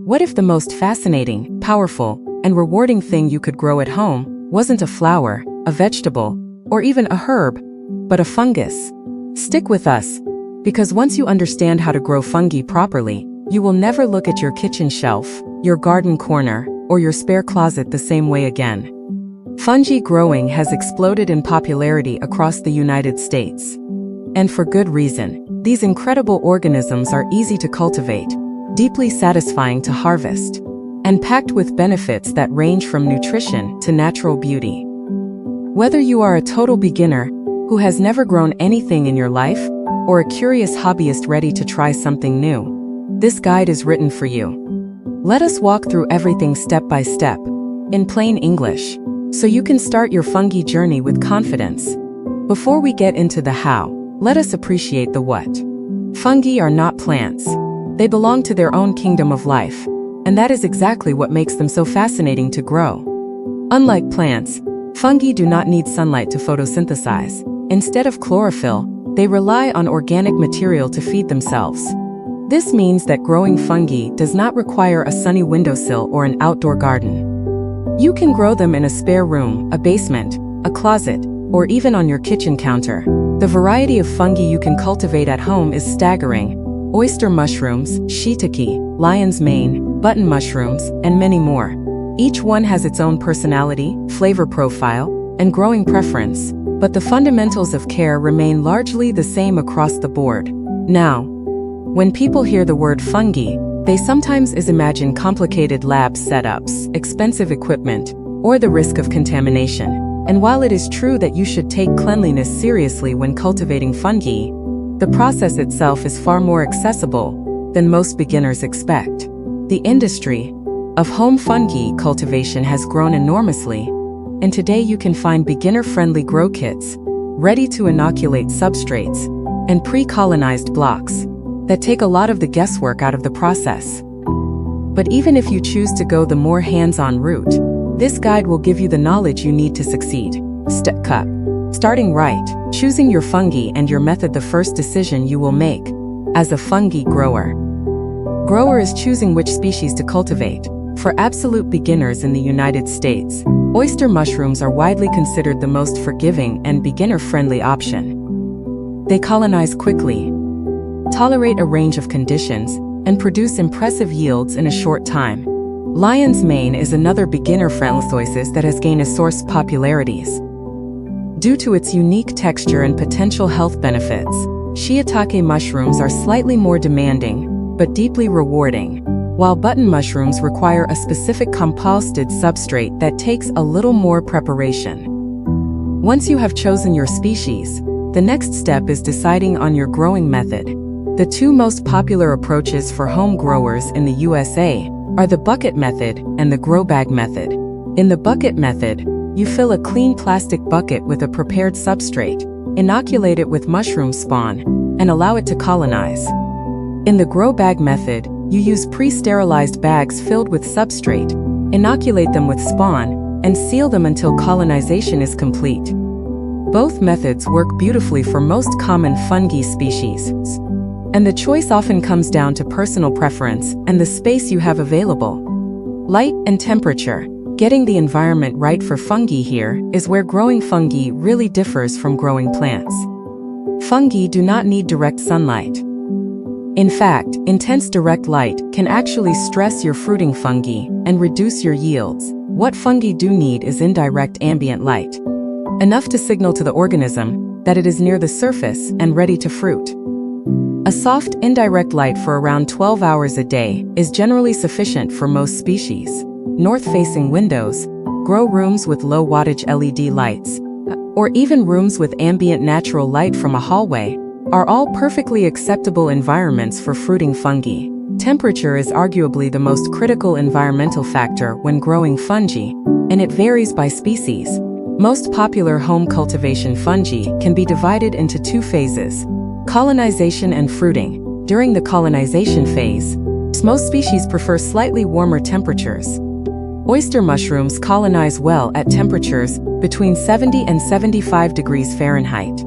What if the most fascinating, powerful, and rewarding thing you could grow at home wasn't a flower, a vegetable, or even a herb, but a fungus? Stick with us, because once you understand how to grow fungi properly, you will never look at your kitchen shelf, your garden corner, or your spare closet the same way again. Fungi growing has exploded in popularity across the United States. And for good reason. These incredible organisms are easy to cultivate, deeply satisfying to harvest, and packed with benefits that range from nutrition to natural beauty. Whether you are a total beginner who has never grown anything in your life, or a curious hobbyist ready to try something new, this guide is written for you. Let us walk through everything step by step, in plain English, so you can start your fungi journey with confidence. Before we get into the how, let us appreciate the what. Fungi are not plants. They belong to their own kingdom of life, and that is exactly what makes them so fascinating to grow. Unlike plants, fungi do not need sunlight to photosynthesize. Instead of chlorophyll, they rely on organic material to feed themselves. This means that growing fungi does not require a sunny windowsill or an outdoor garden. You can grow them in a spare room, a basement, a closet, or even on your kitchen counter. The variety of fungi you can cultivate at home is staggering. Oyster mushrooms, shiitake, lion's mane, button mushrooms, and many more. Each one has its own personality, flavor profile, and growing preference, but the fundamentals of care remain largely the same across the board. Now, when people hear the word fungi, they sometimes imagine complicated lab setups, expensive equipment, or the risk of contamination. And while it is true that you should take cleanliness seriously when cultivating fungi, the process itself is far more accessible than most beginners expect. The industry of home fungi cultivation has grown enormously, and today you can find beginner-friendly grow kits, ready to inoculate substrates, and pre-colonized blocks that take a lot of the guesswork out of the process. But even if you choose to go the more hands-on route, this guide will give you the knowledge you need to succeed. Step up. Starting right, choosing your fungi and your method the first decision you will make as a fungi grower. Grower is choosing which species to cultivate. For absolute beginners in the United States, oyster mushrooms are widely considered the most forgiving and beginner-friendly option. They colonize quickly, tolerate a range of conditions, and produce impressive yields in a short time. Lion's mane is another beginner-friendly choice that has gained a source popularities. Due to its unique texture and potential health benefits, shiitake mushrooms are slightly more demanding, but deeply rewarding, while button mushrooms require a specific composted substrate that takes a little more preparation. Once you have chosen your species, the next step is deciding on your growing method. The two most popular approaches for home growers in the USA are the bucket method and the grow bag method. In the bucket method, you fill a clean plastic bucket with a prepared substrate, inoculate it with mushroom spawn, and allow it to colonize. In the grow bag method, you use pre-sterilized bags filled with substrate, inoculate them with spawn, and seal them until colonization is complete. Both methods work beautifully for most common fungi species. And the choice often comes down to personal preference and the space you have available. Light and temperature. Getting the environment right for fungi here is where growing fungi really differs from growing plants. Fungi do not need direct sunlight. In fact, intense direct light can actually stress your fruiting fungi and reduce your yields. What fungi do need is indirect ambient light, enough to signal to the organism that it is near the surface and ready to fruit. A soft, indirect light for around 12 hours a day is generally sufficient for most species. North-facing windows, grow rooms with low-wattage LED lights, or even rooms with ambient natural light from a hallway, are all perfectly acceptable environments for fruiting fungi. Temperature is arguably the most critical environmental factor when growing fungi, and it varies by species. Most popular home cultivation fungi can be divided into two phases: colonization and fruiting. During the colonization phase, most species prefer slightly warmer temperatures. Oyster mushrooms colonize well at temperatures between 70 and 75 degrees Fahrenheit.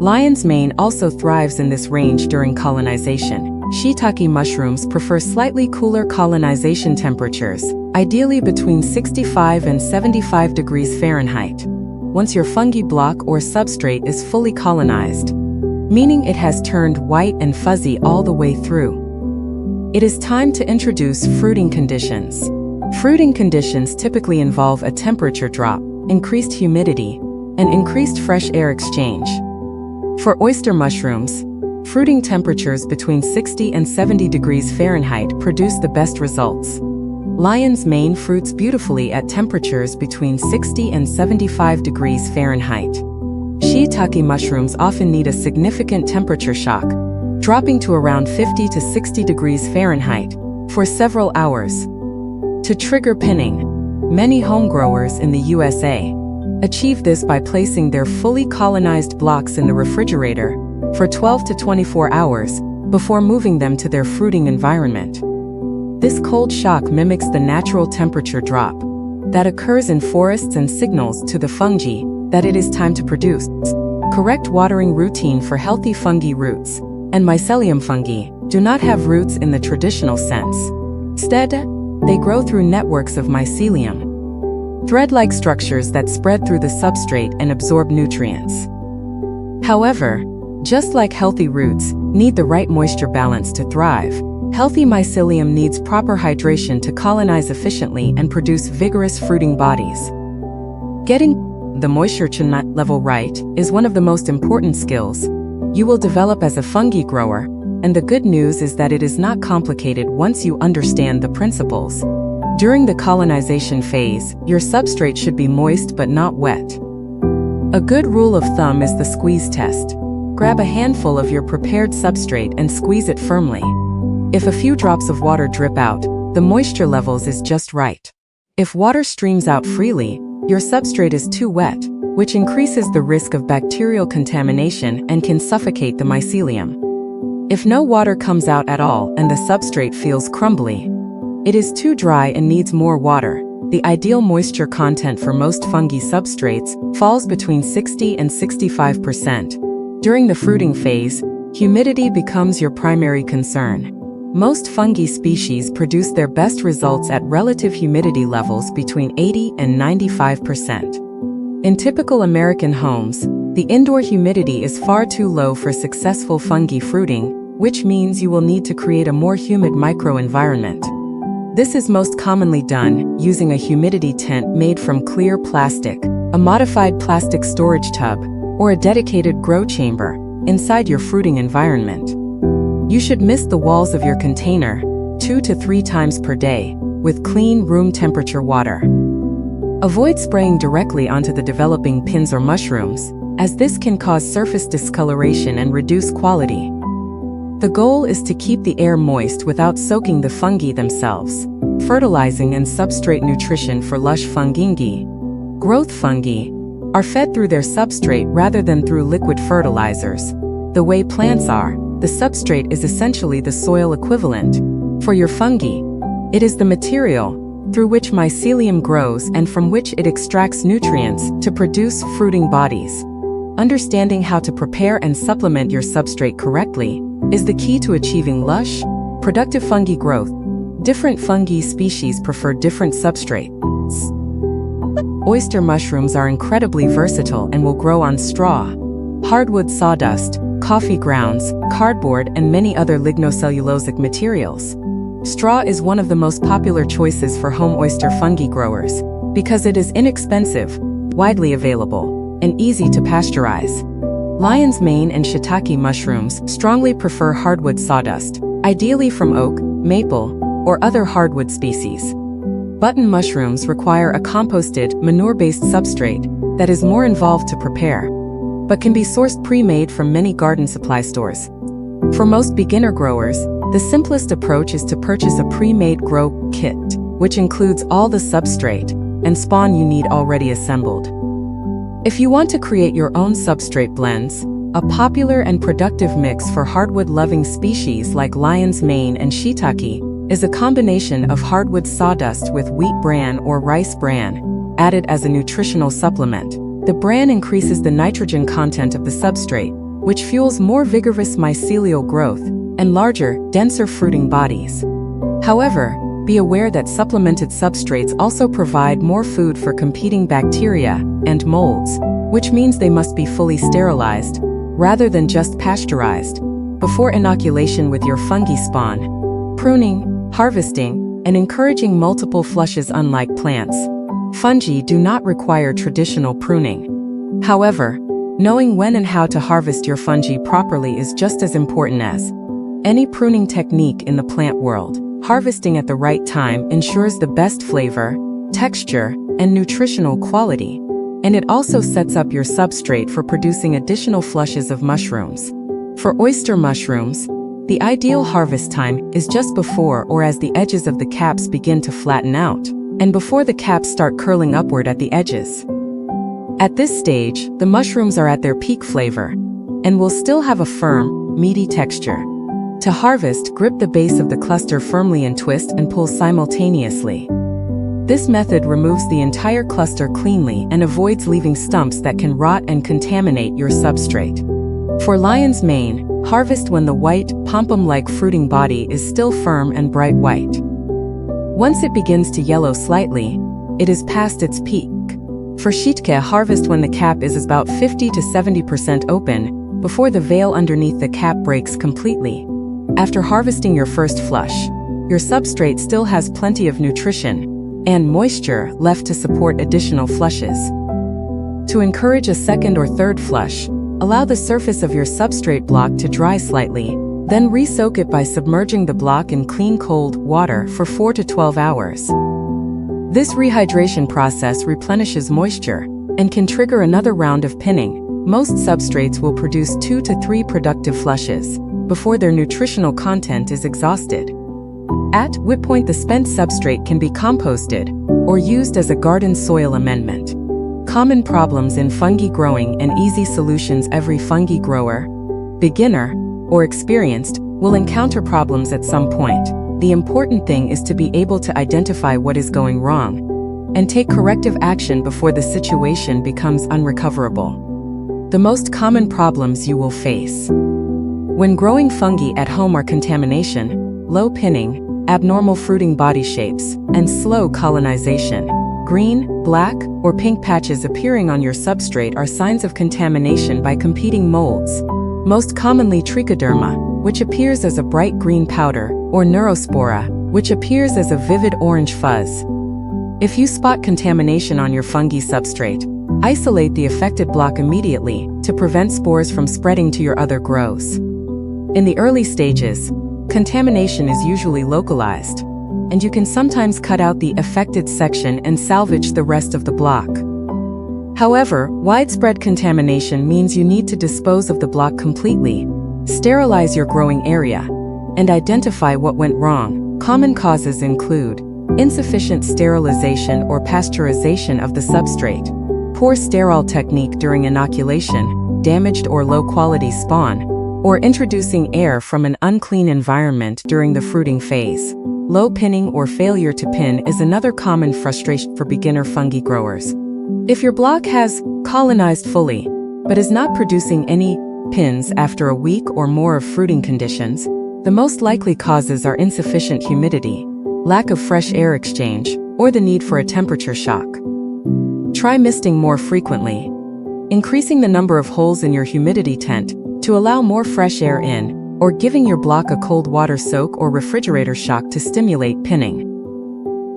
Lion's mane also thrives in this range during colonization. Shiitake mushrooms prefer slightly cooler colonization temperatures, ideally between 65 and 75 degrees Fahrenheit, once your fungi block or substrate is fully colonized, meaning it has turned white and fuzzy all the way through. It is time to introduce fruiting conditions. Fruiting conditions typically involve a temperature drop, increased humidity, and increased fresh air exchange. For oyster mushrooms, fruiting temperatures between 60 and 70 degrees Fahrenheit produce the best results. Lion's mane fruits beautifully at temperatures between 60 and 75 degrees Fahrenheit. Shiitake mushrooms often need a significant temperature shock, dropping to around 50 to 60 degrees Fahrenheit for several hours. To trigger pinning, many homegrowers in the USA achieve this by placing their fully colonized blocks in the refrigerator for 12 to 24 hours before moving them to their fruiting environment. This cold shock mimics the natural temperature drop that occurs in forests and signals to the fungi that it is time to produce. Correct watering routine for healthy fungi roots and mycelium fungi do not have roots in the traditional sense. Instead, they grow through networks of mycelium, thread-like structures that spread through the substrate and absorb nutrients. However, just like healthy roots need the right moisture balance to thrive, healthy mycelium needs proper hydration to colonize efficiently and produce vigorous fruiting bodies. Getting the moisture level right is one of the most important skills you will develop as a fungi grower, and the good news is that it is not complicated once you understand the principles. During the colonization phase, your substrate should be moist but not wet. A good rule of thumb is the squeeze test. Grab a handful of your prepared substrate and squeeze it firmly. If a few drops of water drip out, the moisture levels is just right. If water streams out freely, your substrate is too wet, which increases the risk of bacterial contamination and can suffocate the mycelium. If no water comes out at all and the substrate feels crumbly, it is too dry and needs more water. The ideal moisture content for most fungi substrates falls between 60 and 65%. During the fruiting phase, humidity becomes your primary concern. Most fungi species produce their best results at relative humidity levels between 80 and 95%. In typical American homes, the indoor humidity is far too low for successful fungi fruiting, which means you will need to create a more humid microenvironment. This is most commonly done using a humidity tent made from clear plastic, a modified plastic storage tub, or a dedicated grow chamber inside your fruiting environment. You should mist the walls of your container 2 to 3 times per day with clean room temperature water. Avoid spraying directly onto the developing pins or mushrooms, as this can cause surface discoloration and reduce quality. The goal is to keep the air moist without soaking the fungi themselves. Fertilizing and substrate nutrition for lush fungi. Growth fungi are fed through their substrate rather than through liquid fertilizers. The way plants are, the substrate is essentially the soil equivalent. For your fungi, it is the material through which mycelium grows and from which it extracts nutrients to produce fruiting bodies. Understanding how to prepare and supplement your substrate correctly is the key to achieving lush, productive fungi growth. Different fungi species prefer different substrates. Oyster mushrooms are incredibly versatile and will grow on straw, hardwood sawdust, coffee grounds, cardboard, and many other lignocellulosic materials. Straw is one of the most popular choices for home oyster fungi growers because it is inexpensive, widely available, and easy to pasteurize. Lion's mane and shiitake mushrooms strongly prefer hardwood sawdust, ideally from oak, maple, or other hardwood species. Button mushrooms require a composted, manure-based substrate that is more involved to prepare, but can be sourced pre-made from many garden supply stores. For most beginner growers, the simplest approach is to purchase a pre-made grow kit, which includes all the substrate and spawn you need already assembled. If you want to create your own substrate blends, a popular and productive mix for hardwood-loving species like lion's mane and shiitake is a combination of hardwood sawdust with wheat bran or rice bran, added as a nutritional supplement. The bran increases the nitrogen content of the substrate, which fuels more vigorous mycelial growth and larger, denser fruiting bodies. However, be aware that supplemented substrates also provide more food for competing bacteria and molds, which means they must be fully sterilized, rather than just pasteurized, before inoculation with your fungi spawn. Pruning, harvesting, and encouraging multiple flushes. Unlike plants, fungi do not require traditional pruning. However, knowing when and how to harvest your fungi properly is just as important as any pruning technique in the plant world. Harvesting at the right time ensures the best flavor, texture, and nutritional quality, and it also sets up your substrate for producing additional flushes of mushrooms. For oyster mushrooms, the ideal harvest time is just before or as the edges of the caps begin to flatten out, and before the caps start curling upward at the edges. At this stage, the mushrooms are at their peak flavor, and will still have a firm, meaty texture. To harvest, grip the base of the cluster firmly and twist and pull simultaneously. This method removes the entire cluster cleanly and avoids leaving stumps that can rot and contaminate your substrate. For lion's mane, harvest when the white, pompon-like fruiting body is still firm and bright white. Once it begins to yellow slightly, it is past its peak. For Shitke, harvest when the cap is about 50 to 70% open, before the veil underneath the cap breaks completely. After harvesting your first flush, your substrate still has plenty of nutrition and moisture left to support additional flushes. To encourage a second or third flush, allow the surface of your substrate block to dry slightly, then re-soak it by submerging the block in clean cold water for 4 to 12 hours. This rehydration process replenishes moisture and can trigger another round of pinning. Most substrates will produce 2 to 3 productive flushes before their nutritional content is exhausted. At which point the spent substrate can be composted or used as a garden soil amendment. Common problems in fungi growing and easy solutions. Every fungi grower, beginner, or experienced, will encounter problems at some point. The important thing is to be able to identify what is going wrong and take corrective action before the situation becomes unrecoverable. The most common problems you will face when growing fungi at home are contamination, low pinning, abnormal fruiting body shapes, and slow colonization. Green, black, or pink patches appearing on your substrate are signs of contamination by competing molds. Most commonly trichoderma, which appears as a bright green powder, or neurospora, which appears as a vivid orange fuzz. If you spot contamination on your fungi substrate, isolate the affected block immediately to prevent spores from spreading to your other grows. In the early stages, contamination is usually localized, and you can sometimes cut out the affected section and salvage the rest of the block. However, widespread contamination means you need to dispose of the block completely, sterilize your growing area, and identify what went wrong. Common causes include insufficient sterilization or pasteurization of the substrate, poor sterile technique during inoculation, damaged or low-quality spawn, or introducing air from an unclean environment during the fruiting phase. Low pinning or failure to pin is another common frustration for beginner fungi growers. If your block has colonized fully, but is not producing any pins after a week or more of fruiting conditions, the most likely causes are insufficient humidity, lack of fresh air exchange, or the need for a temperature shock. Try misting more frequently, increasing the number of holes in your humidity tent to allow more fresh air in, or giving your block a cold water soak or refrigerator shock to stimulate pinning.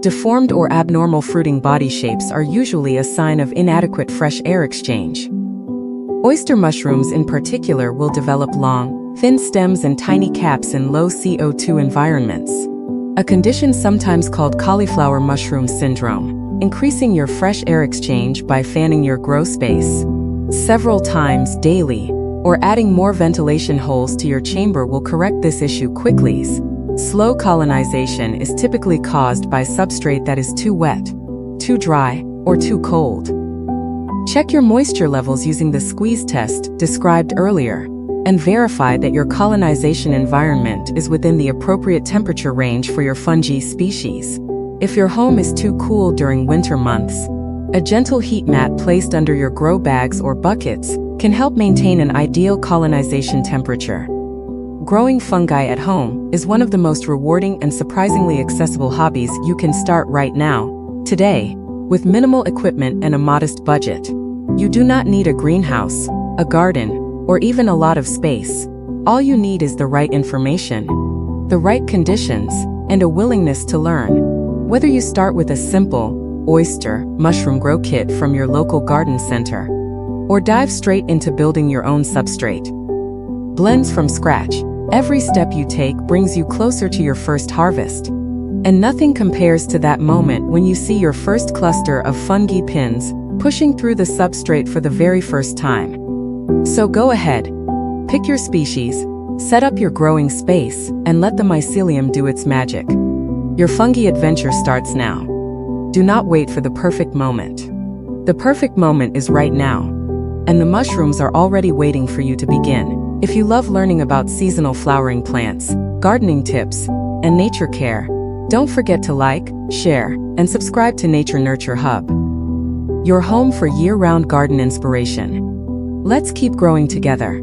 Deformed or abnormal fruiting body shapes are usually a sign of inadequate fresh air exchange. Oyster mushrooms in particular will develop long, thin stems and tiny caps in low CO2 environments, a condition sometimes called cauliflower mushroom syndrome. Increasing your fresh air exchange by fanning your grow space several times daily, or adding more ventilation holes to your chamber will correct this issue quickly. Slow colonization is typically caused by substrate that is too wet, too dry, or too cold. Check your moisture levels using the squeeze test described earlier, and verify that your colonization environment is within the appropriate temperature range for your fungi species. If your home is too cool during winter months, a gentle heat mat placed under your grow bags or buckets can help maintain an ideal colonization temperature. Growing fungi at home is one of the most rewarding and surprisingly accessible hobbies you can start right now, today, with minimal equipment and a modest budget. You do not need a greenhouse, a garden, or even a lot of space. All you need is the right information, the right conditions, and a willingness to learn. Whether you start with a simple oyster mushroom grow kit from your local garden center, or dive straight into building your own substrate. Blends from scratch, every step you take brings you closer to your first harvest. And nothing compares to that moment when you see your first cluster of fungi pins pushing through the substrate for the very first time. So go ahead, pick your species, set up your growing space, and let the mycelium do its magic. Your fungi adventure starts now. Do not wait for the perfect moment. The perfect moment is right now, and the mushrooms are already waiting for you to begin. If you love learning about seasonal flowering plants, gardening tips, and nature care, don't forget to like, share, and subscribe to Nature Nurture Hub, your home for year-round garden inspiration. Let's keep growing together.